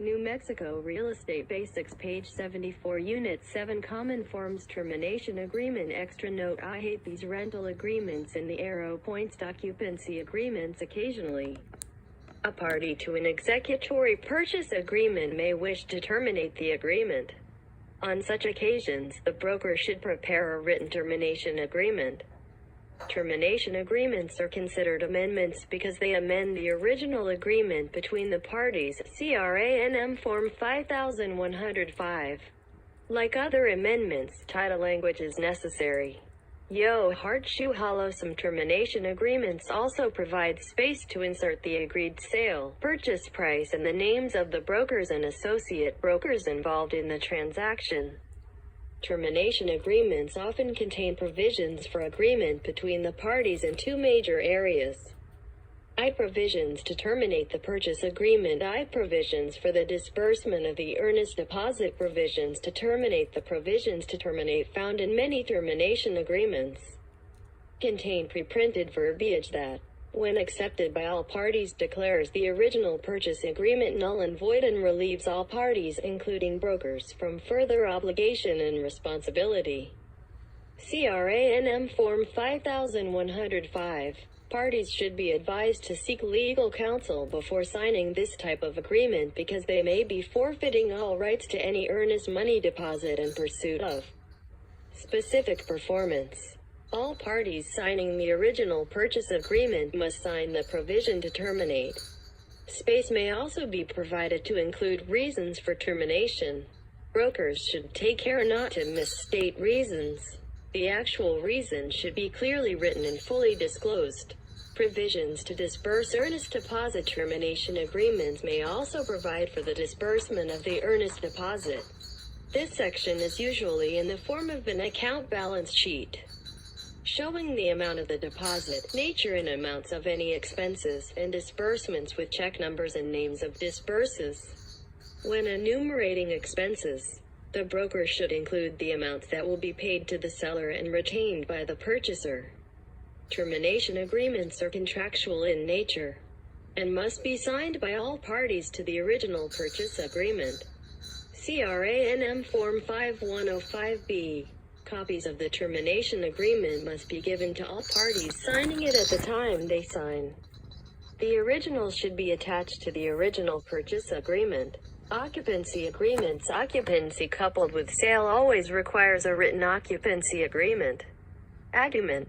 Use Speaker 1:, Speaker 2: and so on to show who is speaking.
Speaker 1: New Mexico Real Estate Basics, page 74, Unit 7, Common Forms Termination Agreement. Extra note: I hate these rental agreements in the arrow points. Occupancy agreements. Occasionally, a party to an executory purchase agreement may wish to terminate the agreement. On such occasions, the broker should prepare a written termination agreement. Termination agreements are considered amendments because they amend the original agreement between the parties. CRANM Form 5105. Like other amendments, title language is necessary. Hard shoe hollow. Some termination agreements also provide space to insert the agreed sale, purchase price, and the names of the brokers and associate brokers involved in the transaction. Termination agreements often contain provisions for agreement between the parties in two major areas. I provisions to terminate the purchase agreement. I provisions for the disbursement of the earnest deposit. Provisions to terminate. The provisions to terminate found in many termination agreements contain pre-printed verbiage that, when accepted by all parties, declares the original purchase agreement null and void and relieves all parties, including brokers, from further obligation and responsibility. CRANM Form 5105. Parties should be advised to seek legal counsel before signing this type of agreement because they may be forfeiting all rights to any earnest money deposit in pursuit of specific performance. All parties signing the original purchase agreement must sign the provision to terminate. Space may also be provided to include reasons for termination. Brokers should take care not to misstate reasons. The actual reason should be clearly written and fully disclosed. Provisions to disburse earnest deposit. Termination agreements may also provide for the disbursement of the earnest deposit. This section is usually in the form of an account balance sheet, showing the amount of the deposit, nature and amounts of any expenses, and disbursements with check numbers and names of disbursers. When enumerating expenses, the broker should include the amounts that will be paid to the seller and retained by the purchaser. Termination agreements are contractual in nature and must be signed by all parties to the original purchase agreement. CRANM Form 5105B. Copies of the termination agreement must be given to all parties signing it at the time they sign. The original should be attached to the original purchase agreement. Occupancy agreements. Occupancy coupled with sale always requires a written occupancy agreement. Agreement.